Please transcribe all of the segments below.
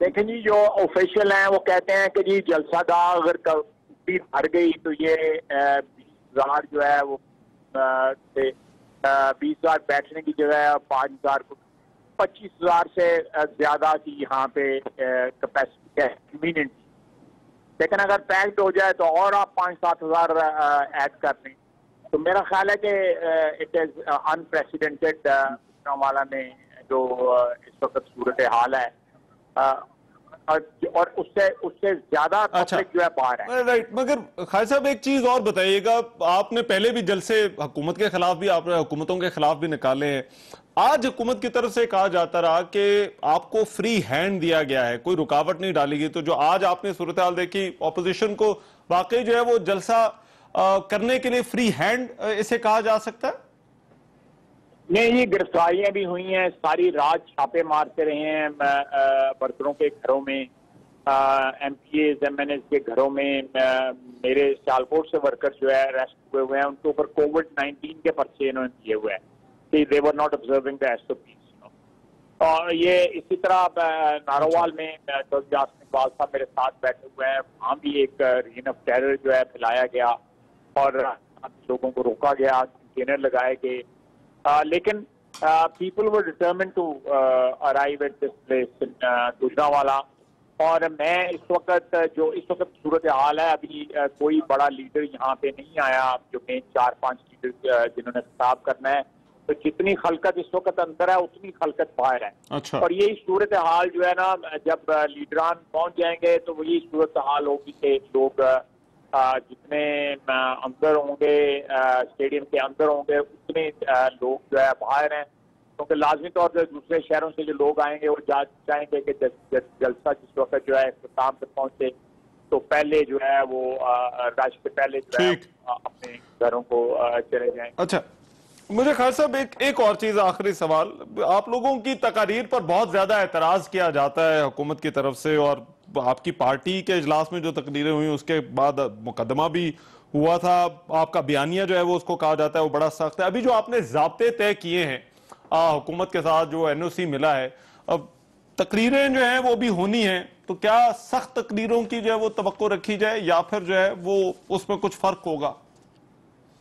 دیکھیں جی جو آفیشیل ہیں وہ کہتے ہیں کہ جی جلسہ گاہ اگر کبھی بھر گئی تو یہ 20,000 جو ہے وہ 20,000 بیٹھنے کی جگہ 5,000 کو 25,000 سے زیادہ کی یہاں پہ کیپیسٹی ہے کنوینئنٹ. لیکن اگر پیکڈ ہو جائے تو اور آپ 5-7 ہزار ایڈ کر لیں. تو میرا خیال ہے کہ اٹ از انپریسیڈنٹڈ والا میں جو اس وقت صورتحال ہے اور اس سے زیادہ پبلک جو ہے باہر ہے. رائٹ. مگر خالد صاحب ایک چیز اور بتائیے گا, آپ نے پہلے بھی جلسے حکومت کے خلاف بھی, آپ نے حکومتوں کے خلاف بھی نکالے ہیں. آج حکومت کی طرف سے کہا جاتا رہا کہ آپ کو فری ہینڈ دیا گیا ہے, کوئی رکاوٹ نہیں ڈالی گئی. تو جو آج آپ نے صورتحال دیکھی, اپوزیشن کو واقعی جو ہے وہ جلسہ کرنے کے لیے فری ہینڈ اسے کہا جا سکتا ہے؟ نہیں, یہ گرفتاریاں بھی ہوئی ہیں, ساری رات چھاپے مارتے رہے ہیں برکروں کے گھروں میں, M P s M N s کے گھروں میں. میرے سیالکوٹ سے ورکر جو ہے اریسٹ ہوئے ہوئے ہیں, ان کے اوپر کووڈ-19 کے پرچے انہوں نے دیے ہوئے ہیں کہ they were not observing the SOPs. اور یہ اسی طرح نارووال میں یاسین اقبال صاحب میرے ساتھ بیٹھے ہوئے ہیں, وہاں بھی ایک رین آف ٹیرر جو ہے پھیلایا گیا اور لوگوں کو روکا گیا, کنٹینر لگائے گئے. لیکن people were determined to arrive at this place in Gujranwala. اور میں اس وقت صورتحال ہے, ابھی کوئی بڑا لیڈر یہاں پہ نہیں آیا جو مین 4-5 لیڈر جنہوں نے خطاب کرنا ہے. تو جتنی خلقت اس وقت اندر ہے اتنی خلقت باہر ہے. اور یہی صورتحال جو ہے نا, جب لیڈران پہنچ جائیں گے تو وہی صورتحال ہوگی کہ لوگ جتنے اندر ہوں گے, اسٹیڈیم کے اندر ہوں گے, اتنے لوگ جو ہے باہر ہیں. کیونکہ لازمی طور پہ دوسرے شہروں سے جو لوگ آئیں گے وہ چاہیں گے کہ جلسہ جس وقت جو ہے اختتام پہ پہنچے تو پہلے جو ہے وہ رش سے پہلے جو ہے اپنے گھروں کو چلے جائیں. اچھا, مجھے خالد صاحب ایک اور چیز, آخری سوال. آپ لوگوں کی تقاریر پر بہت زیادہ اعتراض کیا جاتا ہے حکومت کی طرف سے, اور آپ کی پارٹی کے اجلاس میں جو تقریریں ہوئی اس کے بعد مقدمہ بھی ہوا تھا. آپ کا بیانیہ جو ہے وہ اس کو کہا جاتا ہے وہ بڑا سخت ہے. ابھی جو آپ نے ضابطے طے کیے ہیں حکومت کے ساتھ, جو این او سی ملا ہے, اب تقریریں جو ہیں وہ بھی ہونی ہیں, تو کیا سخت تقریروں کی جو ہے وہ توقع رکھی جائے یا پھر جو ہے وہ اس میں کچھ فرق ہوگا؟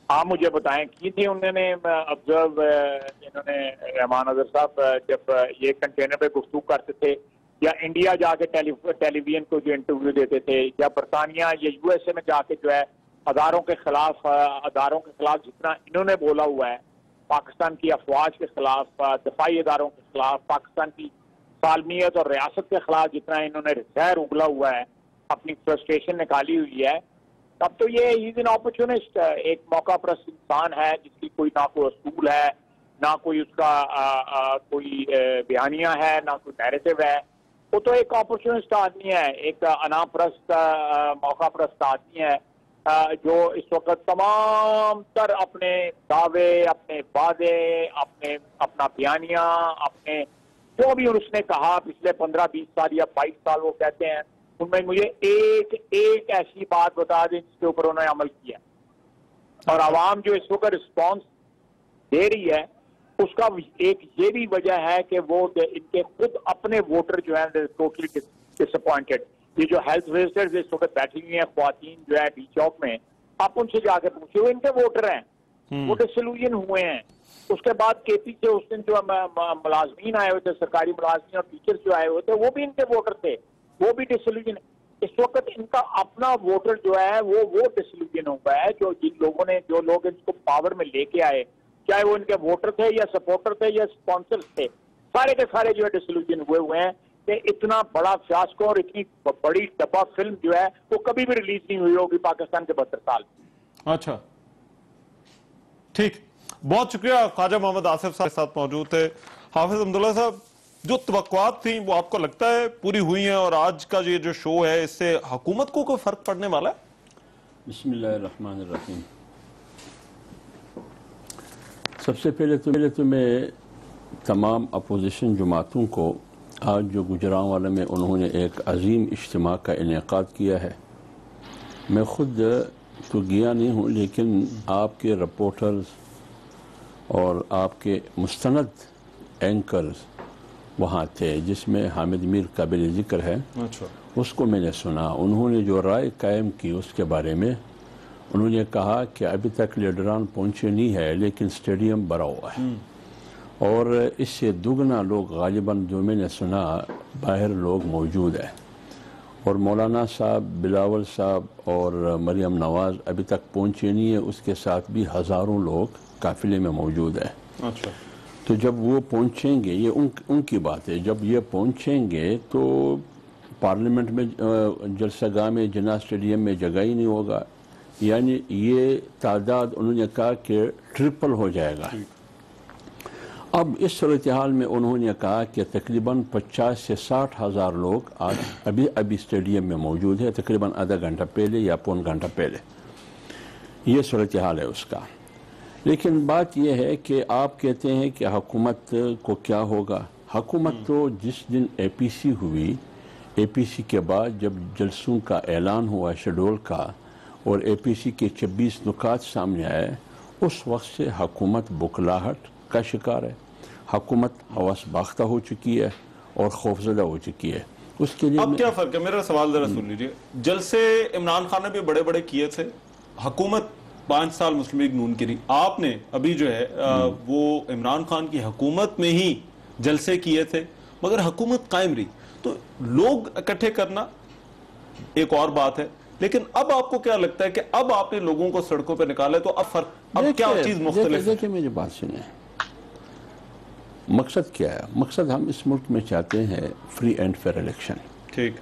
آپ مجھے بتائیں, کی تھی انہوں نے آبزرو, انہوں نے رحمان اظہر صاحب جب یہ کنٹینر پہ گفتگو کرتے تھے, یا انڈیا جا کے ٹیلی ویژن کو جو انٹرویو دیتے تھے, یا برطانیہ یا یو ایس اے میں جا کے جو ہے اداروں کے خلاف جتنا انہوں نے بولا ہوا ہے, پاکستان کی افواج کے خلاف, دفاعی اداروں کے خلاف, پاکستان کی سالمیت اور ریاست کے خلاف جتنا انہوں نے زہر اگلا ہوا ہے, اپنی فرسٹریشن نکالی ہوئی ہے, اب تو یہ ہی از این اپرچونسٹ, ایک موقع پرست انسان ہے جس کی کوئی نہ کوئی اصول ہے, نہ کوئی اس کا کوئی بیانیہ ہے, نہ کوئی نیریٹو ہے. وہ تو ایک اپرچونسٹ آدمی ہے, ایک انا پرست موقع پرست آدمی ہے جو اس وقت تمام تر اپنے دعوے, اپنے وعدے, اپنا بیانیہ, اپنے جو بھی اس نے کہا پچھلے 15-20 سال یا 22 سال وہ کہتے ہیں, ان میں مجھے ایک ایسی بات بتا دیں جس کے اوپر انہوں نے عمل کیا. اور عوام جو اس وقت رسپانس دے رہی ہے اس کا ایک یہ بھی وجہ ہے کہ وہ ان کے خود اپنے ووٹر جو ہیں ٹوٹلی ڈس اپوائنٹڈ. یہ جو ہیلتھ وزٹرز اس وقت بیٹھی ہوئی ہیں خواتین جو ہے ڈی چوک میں, آپ ان سے جا کے پوچھیں, وہ ان کے ووٹر ہیں, وہ ڈسلوژن ہوئے ہیں. اس کے بعد کے پی سے اس دن جو ملازمین آئے ہوئے تھے, سرکاری ملازمین اور ٹیچرز جو آئے ہوئے تھے, وہ بھی ان کے ووٹر تھے, وہ بھی ڈسلوژن. اس وقت ان کا اپنا ووٹر جو ہے وہ ڈسلوژن ہوا ہے. جو لوگ ان کو پاور میں لے کے آئے, چاہے وہ ان کے ووٹر تھے یا سپورٹر تھے یا سپانسر تھے, سارے کے سارے جو ہے ڈسلوژن ہوئے ہیں کہ اتنا بڑا فیاسکو اور اتنی بڑی ڈبہ فلم جو ہے وہ کبھی بھی ریلیز نہیں ہوئی ہوگی پاکستان کے 72 سال. اچھا, ٹھیک, بہت شکریہ. خواجہ محمد آصف صاحب ساتھ موجود تھے. حافظ حمداللہ صاحب, جو توقعات تھیں وہ آپ کو لگتا ہے پوری ہوئی ہیں, اور آج کا یہ جو شو ہے اس سے حکومت کو کوئی فرق پڑنے والا ہے؟ بسم اللہ الرحمن الرحیم. سب سے پہلے تو میں تمام اپوزیشن جماعتوں کو آج جو گجرانوالہ میں انہوں نے ایک عظیم اجتماع کا انعقاد کیا ہے, میں خود تو گیا نہیں ہوں لیکن آپ کے رپورٹرز اور آپ کے مستند اینکرز وہاں تھے جس میں حامد میر قابل ذکر ہے. اچھا. اس کو میں نے سنا. انہوں نے جو رائے قائم کی اس کے بارے میں انہوں نے کہا کہ ابھی تک لیڈران پہنچے نہیں ہے لیکن اسٹیڈیم بھرا ہوا ہے اور اس سے دگنا لوگ غالباً جو میں نے سنا باہر لوگ موجود ہیں اور مولانا صاحب بلاول صاحب اور مریم نواز ابھی تک پہنچے نہیں ہیں. اس کے ساتھ بھی ہزاروں لوگ قافلے میں موجود ہیں. اچھا. تو جب وہ پہنچیں گے یہ ان کی بات ہے. جب یہ پہنچیں گے تو پارلیمنٹ میں جلسہ گاہ میں جناح اسٹیڈیم میں جگہ ہی نہیں ہوگا. یعنی یہ تعداد انہوں نے کہا کہ ٹرپل ہو جائے گا. اب اس صورتحال میں انہوں نے کہا کہ تقریباً 50 سے 60 ہزار لوگ آج ابھی اسٹیڈیم میں موجود ہیں تقریباً آدھا گھنٹہ پہلے یا پون گھنٹہ پہلے. یہ صورتحال ہے اس کا. لیکن بات یہ ہے کہ آپ کہتے ہیں کہ حکومت کو کیا ہوگا. حکومت تو جس دن اے پی سی ہوئی اے پی سی کے بعد جب جلسوں کا اعلان ہوا شیڈول کا اور اے پی سی کے 26 نکات سامنے آئے اس وقت سے حکومت بکلاہٹ کا شکار ہے. حکومت حواس باختہ ہو چکی ہے اور خوفزدہ ہو چکی ہے. اس کے لیے اب کیا فرق ہے؟ میرا سوال ذرا سن لیجیے. جلسے عمران خان نے بھی بڑے بڑے کیے تھے. حکومت 5 سال مسلم لیگ نون کی رہی. آپ نے ابھی جو ہے وہ عمران خان کی حکومت میں ہی جلسے کیے تھے مگر حکومت قائم رہی. تو لوگ اکٹھے کرنا ایک اور بات ہے لیکن اب آپ کو کیا لگتا ہے کہ اب آپ نے لوگوں کو سڑکوں پہ نکالے تو اب فرق اب کیا چیز مختلف ہے؟ دیکھیں میری بات سنیں. مقصد کیا ہے؟ مقصد ہم اس ملک میں چاہتے ہیں فری اینڈ فیئر الیکشن. ٹھیک.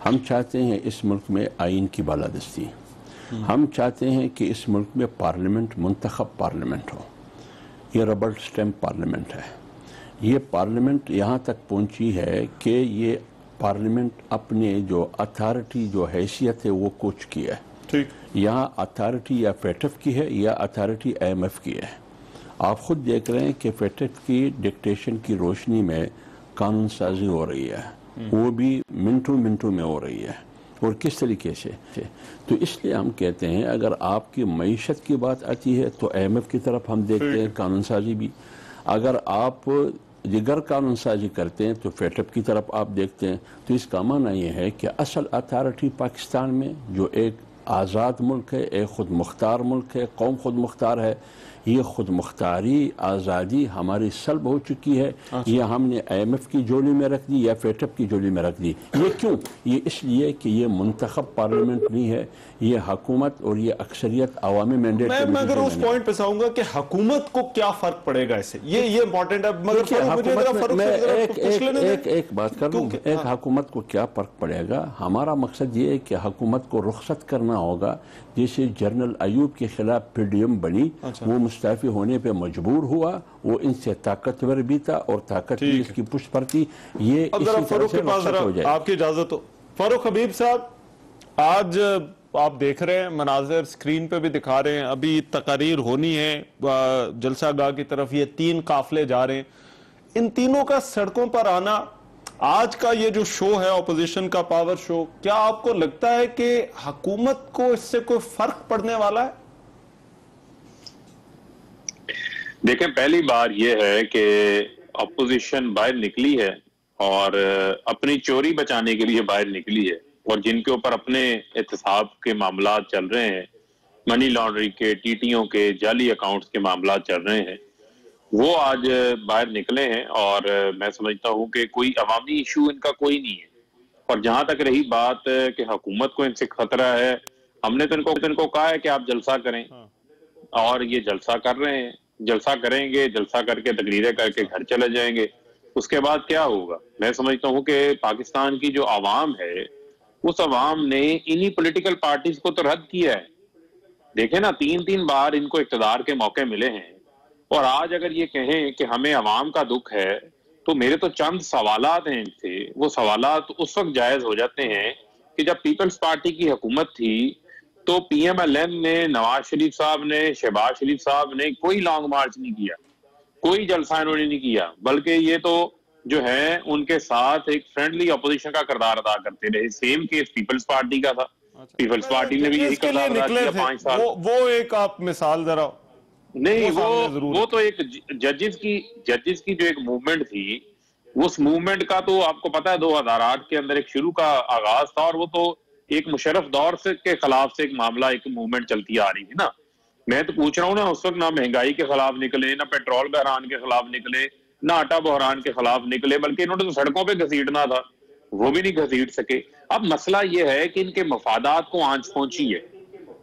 ہم چاہتے ہیں اس ملک میں آئین کی بالادستی. ہم چاہتے ہیں کہ اس ملک میں پارلیمنٹ منتخب پارلیمنٹ ہو. یہ ربڑ سٹیمپ پارلیمنٹ ہے. یہ پارلیمنٹ یہاں تک پہنچی ہے کہ یہ پارلیمنٹ اپنے جو اتھارٹی جو حیثیت ہے وہ کوچ کی ہے. ٹھیک. یہاں اتھارٹی یا فیٹف کی ہے یا اتھارٹی آئی ایم ایف کی ہے. آپ خود دیکھ رہے ہیں کہ فیٹف کی ڈکٹیشن کی روشنی میں قانون سازی ہو رہی ہے. وہ بھی منٹوں میں ہو رہی ہے اور کس طریقے سے. تو اس لیے ہم کہتے ہیں اگر آپ کی معیشت کی بات آتی ہے تو آئی ایم ایف کی طرف ہم دیکھتے ہیں قانون سازی بھی. اگر آپ دیگر قانون سازی کرتے ہیں تو فیٹف کی طرف آپ دیکھتے ہیں. تو اس کا معنی یہ ہے کہ اصل اتھارٹی پاکستان میں جو ایک آزاد ملک ہے ایک خود مختار ملک ہے قوم خود مختار ہے. یہ خود مختاری آزادی ہماری سلب ہو چکی ہے. یہ ہم نے آئی ایم ایف کی جولی میں رکھ دی یا فیٹف کی جولی میں رکھ دی. یہ کیوں؟ یہ اس لیے کہ یہ منتخب پارلیمنٹ نہیں ہے. یہ حکومت اور یہ اکثریت عوامی مینڈیٹ. میں اگر اس پوائنٹ پہ آؤں گا کہ حکومت کو کیا فرق پڑے گا اس سے یہ امپورٹنٹ ہے. ایک بات کر لوں. ایک حکومت کو کیا فرق پڑے گا؟ ہمارا مقصد یہ ہے کہ حکومت کو رخصت کرنا ہوگا. جیسے جنرل ایوب کے خلاف پی ڈی ایم بنی وہ مستعفی ہونے پہ مجبور ہوا. وہ ان سے طاقتور بھی تھا اور طاقت بھی اس کی پشت پر تھی. یہ اسی طرح سے رخصت ہو جائے. آپ کی اجازت ہو فاروق حبیب صاحب. آج آپ دیکھ رہے ہیں مناظر سکرین پہ بھی دکھا رہے ہیں. ابھی تقاریر ہونی ہے جلسہ گاہ کی طرف. یہ 3 قافلے جا رہے ہیں. ان تینوں کا سڑکوں پر آنا آج کا یہ جو شو ہے اپوزیشن کا پاور شو, کیا آپ کو لگتا ہے کہ حکومت کو اس سے کوئی فرق پڑنے والا ہے؟ دیکھیں پہلی بار یہ ہے کہ اپوزیشن باہر نکلی ہے اور اپنی چوری بچانے کے لیے باہر نکلی ہے. اور جن کے اوپر اپنے احتساب کے معاملات چل رہے ہیں, منی لانڈرنگ کے, ٹی ٹیوں کے, جعلی اکاؤنٹس کے معاملات چل رہے ہیں, وہ آج باہر نکلے ہیں. اور میں سمجھتا ہوں کہ کوئی عوامی ایشو ان کا کوئی نہیں ہے. اور جہاں تک رہی بات کہ حکومت کو ان سے خطرہ ہے, ہم نے تو ان کو کہا ہے کہ آپ جلسہ کریں اور یہ جلسہ کر رہے ہیں. جلسہ کریں گے, جلسہ کر کے تقریریں کر کے گھر چلے جائیں گے. اس کے بعد کیا ہوگا؟ میں سمجھتا ہوں کہ پاکستان کی جو عوام ہے اس عوام نے انہی پولیٹیکل پارٹیز کو تو رد کیا ہے. دیکھیں نا 3 بار ان کو اقتدار کے موقع ملے ہیں. اور آج اگر یہ کہیں کہ ہمیں عوام کا دکھ ہے تو میرے تو چند سوالات ہیں ان سے. وہ سوالات اس وقت جائز ہو جاتے ہیں کہ جب پیپلز پارٹی کی حکومت تھی تو پی ایم ایل این نے, نواز شریف صاحب نے, شہباز شریف صاحب نے کوئی لانگ مارچ نہیں کیا, کوئی جلسہ انہوں نے نہیں کیا, بلکہ یہ تو جو ہے ان کے ساتھ ایک فرینڈلی اپوزیشن کا کردار ادا کرتے رہے. سیم کیس پیپلز پارٹی کا تھا. پیپلز پارٹی نے بھی یہی کردار ادا کیا 5 سال. وہ ایک آپ مثال ذرا نہیں, وہ تو ایک ججز کی جو ایک موومنٹ تھی اس موومنٹ کا تو آپ کو پتا ہے 2008 کے اندر ایک شروع کا آغاز تھا، اور وہ تو ایک مشرف دور سے کے خلاف سے ایک معاملہ، ایک موومنٹ چلتی آ رہی تھی نا. میں تو پوچھ رہا ہوں نا، اس وقت نہ مہنگائی کے خلاف نکلے، نہ پیٹرول بحران کے خلاف نکلے، نہ آٹا بحران کے خلاف نکلے، بلکہ انہوں نے تو سڑکوں پہ گھسیٹنا تھا، وہ بھی نہیں گھسیٹ سکے. اب مسئلہ یہ ہے کہ ان کے مفادات کو آنچ پہنچی ہے.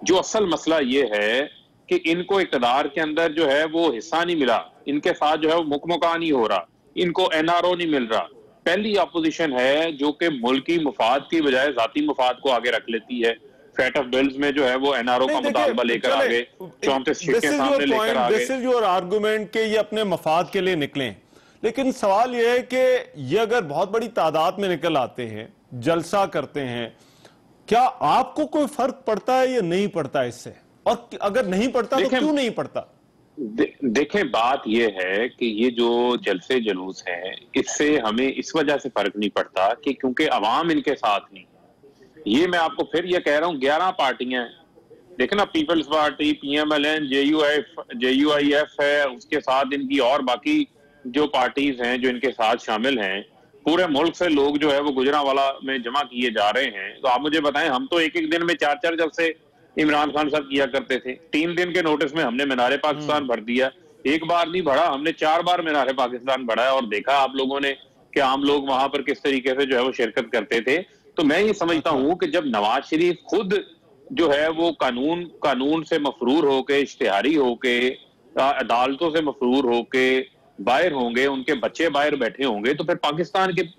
جو اصل مسئلہ یہ ہے کہ ان کو اقتدار کے اندر جو ہے وہ حصہ نہیں ملا، ان کے ساتھ جو ہے وہ مکمکا نہیں ہو رہا، ان کو NRO نہیں مل رہا. پہلی اپوزیشن ہے جو کہ ملکی مفاد کی بجائے ذاتی مفاد کو آگے رکھ لیتی ہے. فیٹ آف بلز میں جو ہے وہ NRO کا مطالبہ لے کر آگے 34 شکیں سامنے لے کر آگے. دس از یور آرگومنٹ کہ یہ اپنے مفاد کے لیے نکلیں، لیکن سوال یہ ہے کہ یہ اگر بہت بڑی تعداد میں نکل آتے ہیں، جلسہ کرتے ہیں، کیا آپ کو کوئی فرق پڑتا ہے یا نہیں پڑتا اس سے؟ اور اگر نہیں پڑتا تو کیوں نہیں پڑتا؟ دیکھیں بات یہ ہے کہ یہ جو جلسے جلوس ہیں، اس سے ہمیں اس وجہ سے فرق نہیں پڑتا کہ کیونکہ عوام ان کے ساتھ نہیں. یہ میں آپ کو پھر یہ کہہ رہا ہوں 11 پارٹیاں ہیں، دیکھیں نا، پیپلز پارٹی، PMLN، JUIF ہے، اس کے ساتھ ان کی اور باقی جو پارٹیز ہیں جو ان کے ساتھ شامل ہیں. پورے ملک سے لوگ جو ہے وہ گجرانوالہ میں جمع کیے جا رہے ہیں. تو آپ مجھے بتائیں، ہم تو ایک دن میں 4 جلسے عمران خان صاحب کیا کرتے تھے. 3 دن کے نوٹس میں ہم نے مینار پاکستان بھر دیا. ایک بار نہیں بڑھا، ہم نے 4 بار مینار پاکستان بڑھا ہے، اور دیکھا آپ لوگوں نے کہ عام لوگ وہاں پر کس طریقے سے جو ہے وہ شرکت کرتے تھے. تو میں یہ سمجھتا ہوں کہ جب نواز شریف خود جو ہے وہ قانون سے مفرور ہو کے، اشتہاری ہو کے، عدالتوں سے مفرور ہو کے باہر ہوں گے، ان کے بچے باہر بیٹھے ہوں گے، تو پھر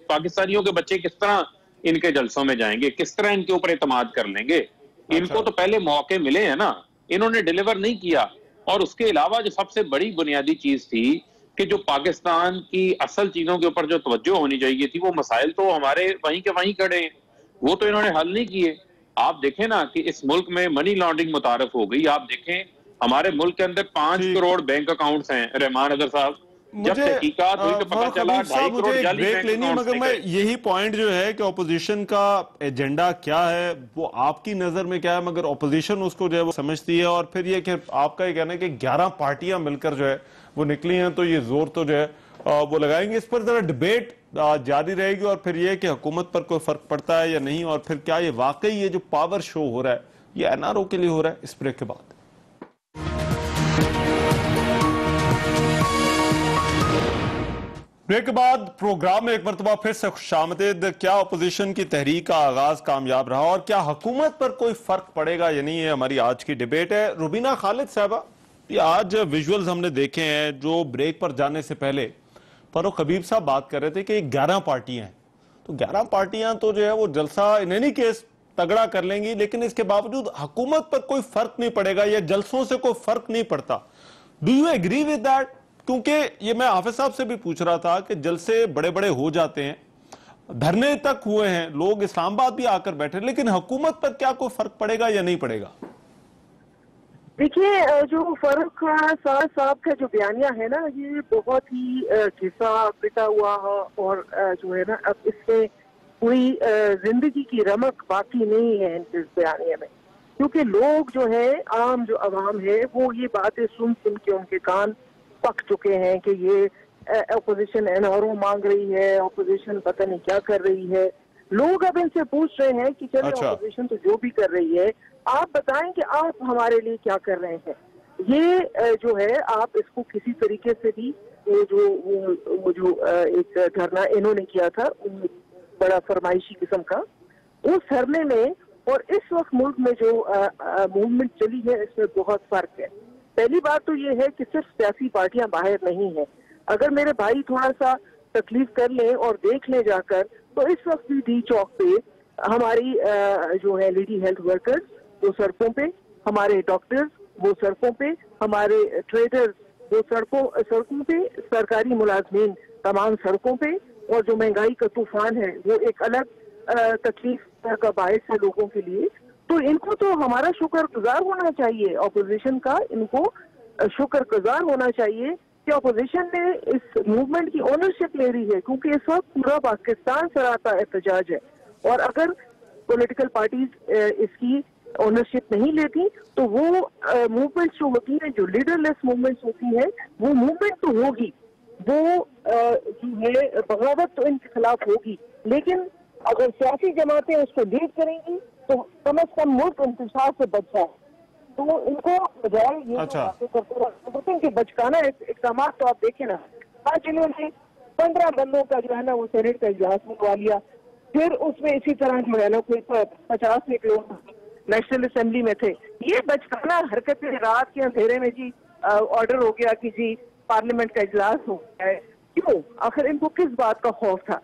پاکستانیوں کے بچے کس طرح ان کے جلسوں میں جائیں گے؟ کس طرح ان کے اوپر اعتماد کر لیں گے؟ ان کو تو پہلے موقع ملے ہیں نا، انہوں نے ڈیلیور نہیں کیا. اور اس کے علاوہ جو سب سے بڑی بنیادی چیز تھی کہ جو پاکستان کی اصل چیزوں کے اوپر جو توجہ ہونی چاہیے تھی، وہ مسائل تو ہمارے وہیں کے وہیں کھڑے ہیں، وہ تو انہوں نے حل نہیں کیے. آپ دیکھیں نا کہ اس ملک میں منی لانڈرنگ متعارف ہو گئی. آپ دیکھیں ہمارے ملک کے اندر 5 کروڑ بینک اکاؤنٹس ہیں. رحمان اظہر صاحب، جب تحقیقات ہوئی تو پتہ چلا 2.5 کروڑ جعلی بینک اکاؤنٹس. مگر میں یہی پوائنٹ جو ہے کہ اپوزیشن کا ایجنڈا کیا ہے، وہ آپ کی نظر میں کیا ہے، مگر اپوزیشن اس کو جو ہے وہ سمجھتی ہے. اور پھر یہ کہ آپ کا یہ کہنا ہے کہ 11 پارٹیاں مل کر جو ہے وہ نکلی ہیں، تو یہ زور تو جو ہے وہ لگائیں گے. اس پر ذرا ڈیبیٹ جاری رہے گی. اور پھر یہ کہ حکومت پر کوئی فرق پڑتا ہے یا نہیں، اور پھر کیا یہ واقعی یہ جو پاور شو ہو رہا ہے یہ NRO کے لیے ہو رہا ہے. اس بریک کے بعد بریک کے بعد پروگرام میں ایک مرتبہ پھر سے خوش آمدید. کیا اپوزیشن کی تحریک کا آغاز کامیاب رہا اور کیا حکومت پر کوئی فرق پڑے گا یا نہیں، یہ ہماری آج کی ڈیبیٹ ہے. روبینہ خالد صاحبہ، یہ آج ویژولز ہم نے دیکھے ہیں جو بریک پر جانے سے پہلے فاروق حبیب صاحب بات کر رہے تھے کہ 11 پارٹیاں ہیں. تو 11 پارٹیاں تو جو ہے وہ جلسہ ان اینی کیس تگڑا کر لیں گی، لیکن اس کے باوجود حکومت پر کوئی فرق نہیں پڑے گا یا جلسوں سے کوئی فرق نہیں پڑتا. Do you agree with that? کیونکہ یہ میں حافظ صاحب سے بھی پوچھ رہا تھا کہ جلسے بڑے بڑے ہو جاتے ہیں، دھرنے تک ہوئے ہیں، لوگ اسلام آباد بھی آ کر بیٹھے، لیکن حکومت پر کیا کوئی فرق پڑے گا یا نہیں پڑے گا؟ دیکھیے، جو فرق صاحب کا جو بیانیہ ہے نا، یہ بہت ہی گھسا پٹا ہوا اور جو ہے نا اب اس میں کوئی زندگی کی رمق باقی نہیں ہے اس بیانیے میں. کیونکہ لوگ جو ہے، عام جو عوام ہے، وہ یہ باتیں سن کے ان کے کان پک چکے ہیں کہ یہ اپوزیشن NRO مانگ رہی ہے، اپوزیشن پتہ نہیں کیا کر رہی ہے. لوگ اب ان سے پوچھ رہے ہیں کہ چلے اپوزیشن تو جو بھی کر رہی ہے، آپ بتائیں کہ آپ ہمارے لیے کیا کر رہے ہیں. یہ جو ہے آپ اس کو کسی طریقے سے بھی وہ جو ایک دھرنا انہوں نے کیا تھا بڑا فرمائشی قسم کا، اس دھرنے میں اور اس وقت ملک میں جو موومنٹ چلی ہے اس میں بہت فرق ہے. پہلی بات تو یہ ہے کہ صرف سیاسی پارٹیاں باہر نہیں ہیں. اگر میرے بھائی تھوڑا سا تکلیف کر لیں اور دیکھ لیں جا کر، تو اس وقت بھی ڈی چوک پہ ہماری جو ہے لیڈی ہیلتھ ورکرز وہ سڑکوں پہ، ہمارے ڈاکٹرز وہ سڑکوں پہ، ہمارے ٹریڈرز وہ سڑکوں پہ، سرکاری ملازمین تمام سڑکوں پہ. اور جو مہنگائی کا طوفان ہے وہ ایک الگ تکلیف کا باعث ہے لوگوں کے لیے. تو ان کو تو ہمارا شکر گزار ہونا چاہیے، اپوزیشن کا ان کو شکر گزار ہونا چاہیے کہ اپوزیشن نے اس موومنٹ کی اونرشپ لے رہی ہے. کیونکہ اس وقت پورا پاکستان سراتا احتجاج ہے، اور اگر پولیٹیکل پارٹیز اس کی اونرشپ نہیں لیتی تو وہ موومنٹس جو ہوتی ہیں، جو لیڈر لیس موومنٹس ہوتی ہیں، وہ موومنٹ تو ہوگی وہ جو ہے بغاوت تو ان کے خلاف ہوگی، لیکن اگر سیاسی جماعتیں اس کو لیڈ کریں گی تو کم از کم ملک انتشار سے بچ جائے. تو ان کو بجائے یہ کرتے کہ بچکانا اقدامات تو آپ دیکھیں نا، آج انہوں نے 15 بندوں کا جو ہے نا وہ سینیٹ کا اجلاس منگوا لیا، پھر اس میں اسی طرح جو ہے نا کوئی 50 نکلے نیشنل اسمبلی میں تھے. یہ بچکانا حرکتیں رات کے اندھیرے میں جی آرڈر ہو گیا کہ جی پارلیمنٹ کا اجلاس ہو گیا ہے. کیوں؟ آخر ان کو کس بات کا خوف تھا؟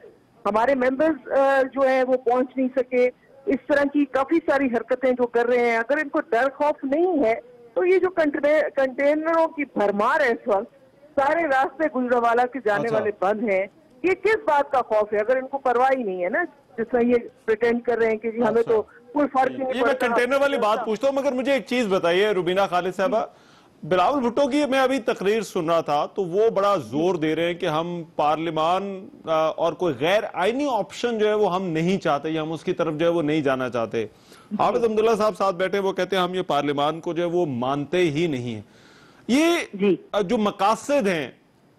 ہمارے ممبرز جو ہے وہ پہنچ نہیں سکے، اس طرح کی کافی ساری حرکتیں جو کر رہے ہیں. اگر ان کو ڈر خوف نہیں ہے تو یہ جو کنٹینروں کی بھرمار ہے اس وقت، سارے راستے گجرانوالہ کے جانے والے بند ہیں، یہ کس بات کا خوف ہے اگر ان کو پرواہ ہی نہیں ہے نا، جس طرح یہ پریٹینڈ کر رہے ہیں کہ جی ہمیں تو کوئی فرق ہی نہیں پڑتا. یہ میں کنٹینر والی بات پوچھتا ہوں، مگر مجھے ایک چیز بتائیے روبینہ خالد صاحبہ، بلاول بھٹو کی میں ابھی تقریر سن رہا تھا تو وہ بڑا زور دے رہے ہیں کہ ہم پارلیمان اور کوئی غیر آئینی آپشن جو ہے وہ ہم نہیں چاہتے، یا ہم اس کی طرف جو ہے وہ نہیں جانا چاہتے. حافظ حمداللہ صاحب ساتھ بیٹھے وہ کہتے ہیں ہم یہ پارلیمان کو جو ہے وہ مانتے ہی نہیں ہیں. یہ جو مقاصد ہیں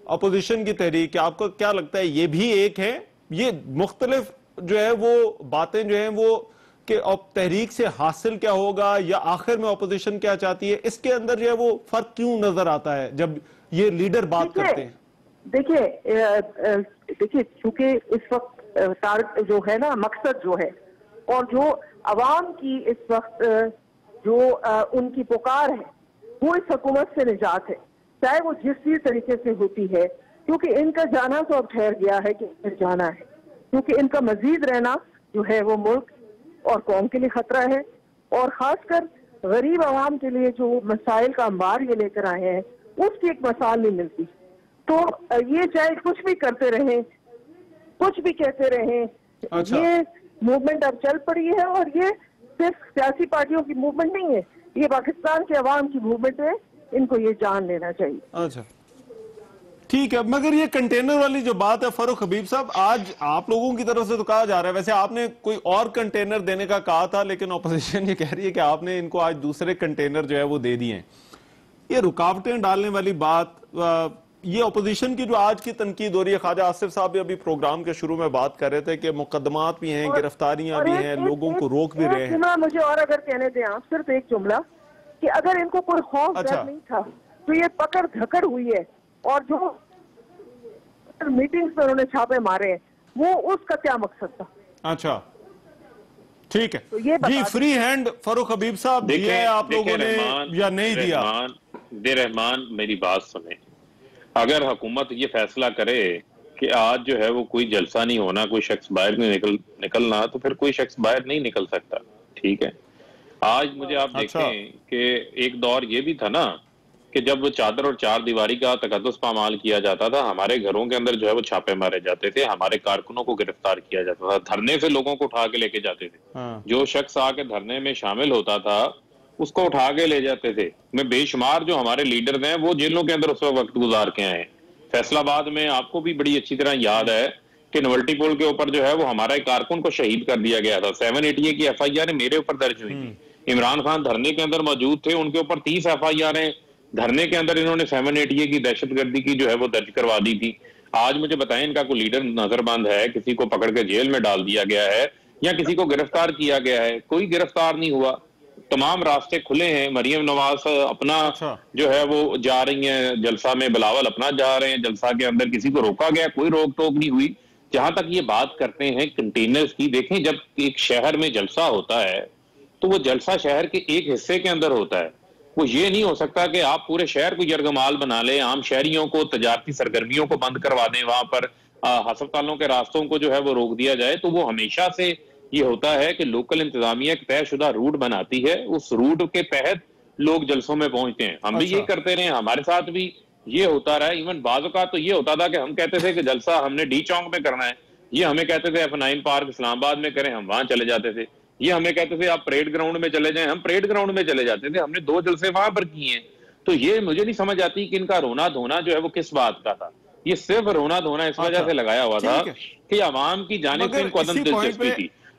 اپوزیشن کی تحریک، آپ کو کیا لگتا ہے یہ بھی ایک ہے؟ یہ مختلف جو ہے وہ باتیں جو ہیں وہ کہ تحریک سے حاصل کیا ہوگا یا آخر میں اپوزیشن کیا چاہتی ہے، اس کے اندر جو ہے وہ فرق کیوں نظر آتا ہے جب یہ لیڈر بات کرتے ہیں؟ دیکھیے چونکہ اس وقت جو ہے نا مقصد جو ہے اور جو عوام کی اس وقت جو ان کی پکار ہے وہ اس حکومت سے نجات ہے، چاہے وہ جس بھی طریقے سے ہوتی ہے، کیونکہ ان کا جانا تو اب ٹھہر گیا ہے کہ جانا ہے، کیونکہ ان کا مزید رہنا جو ہے وہ ملک اور قوم کے لیے خطرہ ہے، اور خاص کر غریب عوام کے لیے جو مسائل کا انبار یہ لے کر آئے ہیں اس کی ایک مثال نہیں ملتی. تو یہ چاہے کچھ بھی کرتے رہیں، کچھ بھی کہتے رہیں، یہ موومنٹ اب چل پڑی ہے، اور یہ صرف سیاسی پارٹیوں کی موومنٹ نہیں ہے، یہ پاکستان کے عوام کی موومنٹ ہے. ان کو یہ جان لینا چاہیے. اچھا ٹھیک ہے، مگر یہ کنٹینر والی جو بات ہے فاروق حبیب صاحب، آج آپ لوگوں کی طرف سے تو کہا جا رہا ہے، ویسے آپ نے کوئی اور کنٹینر دینے کا کہا تھا لیکن اپوزیشن یہ کہہ رہی ہے کہ آپ نے ان کو آج دوسرے کنٹینر جو ہے وہ دے دیے ہیں. یہ رکاوٹیں ڈالنے والی بات، یہ اپوزیشن کی جو آج کی تنقید ہو رہی ہے، خواجہ آصف صاحب بھی ابھی پروگرام کے شروع میں بات کر رہے تھے کہ مقدمات بھی ہیں، گرفتاریاں بھی ہیں، لوگوں کو روک بھی رہے ہیں. مجھے اور اگر کہنے دیں آپ صرف ایک جملہ کہ اگر ان کو کوئی خوف ڈر نہیں تھا تو یہ پکڑ دھکڑ ہوئی ہے، اور جو میٹنگز میں انہوں نے چھاپے مارے ہیں وہ اس کا کیا مقصد تھا؟ اچھا ٹھیک ہے جی، فری ہینڈ فاروق حبیب صاحب دیا ہے آپ لوگوں نے یا نہیں دیا؟ رحمان میری بات سنیں، اگر حکومت یہ فیصلہ کرے کہ آج جو ہے وہ کوئی جلسہ نہیں ہونا، کوئی شخص باہر نہیں نکلنا، تو پھر کوئی شخص باہر نہیں نکل سکتا. ٹھیک ہے، آج مجھے آپ دیکھیں کہ ایک دور یہ بھی تھا نا کہ جب چادر اور چار دیواری کا تقدس پامال کیا جاتا تھا، ہمارے گھروں کے اندر جو ہے وہ چھاپے مارے جاتے تھے، ہمارے کارکنوں کو گرفتار کیا جاتا تھا، دھرنے سے لوگوں کو اٹھا کے لے کے جاتے تھے. جو شخص آ کے دھرنے میں شامل ہوتا تھا اس کو اٹھا کے لے جاتے تھے. میں بے شمار جو ہمارے لیڈرز ہیں وہ جیلوں کے اندر اس وقت گزار کے آئے ہیں. فیصل آباد میں آپ کو بھی بڑی اچھی طرح یاد ہے کہ نولٹی پول کے اوپر جو ہے وہ ہمارا ایک کارکن کو شہید کر دیا گیا تھا. 780 کی FIR میرے اوپر درج ہوئی تھی. عمران خان دھرنے کے اندر موجود تھے، ان کے اوپر 30 FIR ہیں. دھرنے کے اندر انہوں نے 780 کی دہشت گردی کی جو ہے وہ درج کروا دی تھی. آج مجھے بتائیں ان کا کوئی لیڈر نظر بند ہے، کسی کو پکڑ کے جیل میں ڈال دیا گیا ہے یا کسی کو گرفتار کیا گیا ہے؟ کوئی گرفتار نہیں ہوا. تمام راستے کھلے ہیں. مریم نواز اپنا جو ہے وہ جا رہی ہیں جلسہ میں، بلاول اپنا جا رہے ہیں جلسہ کے اندر، کسی کو روکا گیا؟ کوئی روک ٹوک نہیں ہوئی. جہاں تک یہ بات کرتے ہیں کنٹینرز کی، دیکھیں جب ایک شہر میں جلسہ ہوتا ہے تو وہ جلسہ شہر کے ایک حصے کے اندر ہوتا ہے. وہ یہ نہیں ہو سکتا کہ آپ پورے شہر کو یرغمال بنا لیں، عام شہریوں کو تجارتی سرگرمیوں کو بند کروا دیں، وہاں پر ہسپتالوں کے راستوں کو جو ہے وہ روک دیا جائے. تو وہ ہمیشہ سے یہ ہوتا ہے کہ لوکل انتظامیہ ایک طے شدہ روٹ بناتی ہے، اس روٹ کے تحت لوگ جلسوں میں پہنچتے ہیں. ہم بھی یہ کرتے رہے، ہمارے ساتھ بھی یہ ہوتا رہا. ایون بعض اوقات تو یہ ہوتا تھا کہ ہم کہتے تھے کہ جلسہ ہم نے ڈی چونک میں کرنا ہے، یہ ہمیں کہتے تھے F9 پارک اسلام آباد میں کریں، ہم وہاں چلے جاتے تھے. یہ ہمیں کہتے تھے آپ پریڈ گراؤنڈ میں چلے جائیں، ہم پریڈ گراؤنڈ میں چلے جاتے تھے. ہم نے 2 جلسے وہاں پر کیے ہیں. تو یہ مجھے نہیں سمجھ آتی کہ ان کا رونا دھونا جو ہے وہ کس بات کا تھا. یہ صرف رونا دھونا اس وجہ سے لگایا ہوا تھا کہ عوام کی جانب سے ان کو عدم دلچسپی تھی.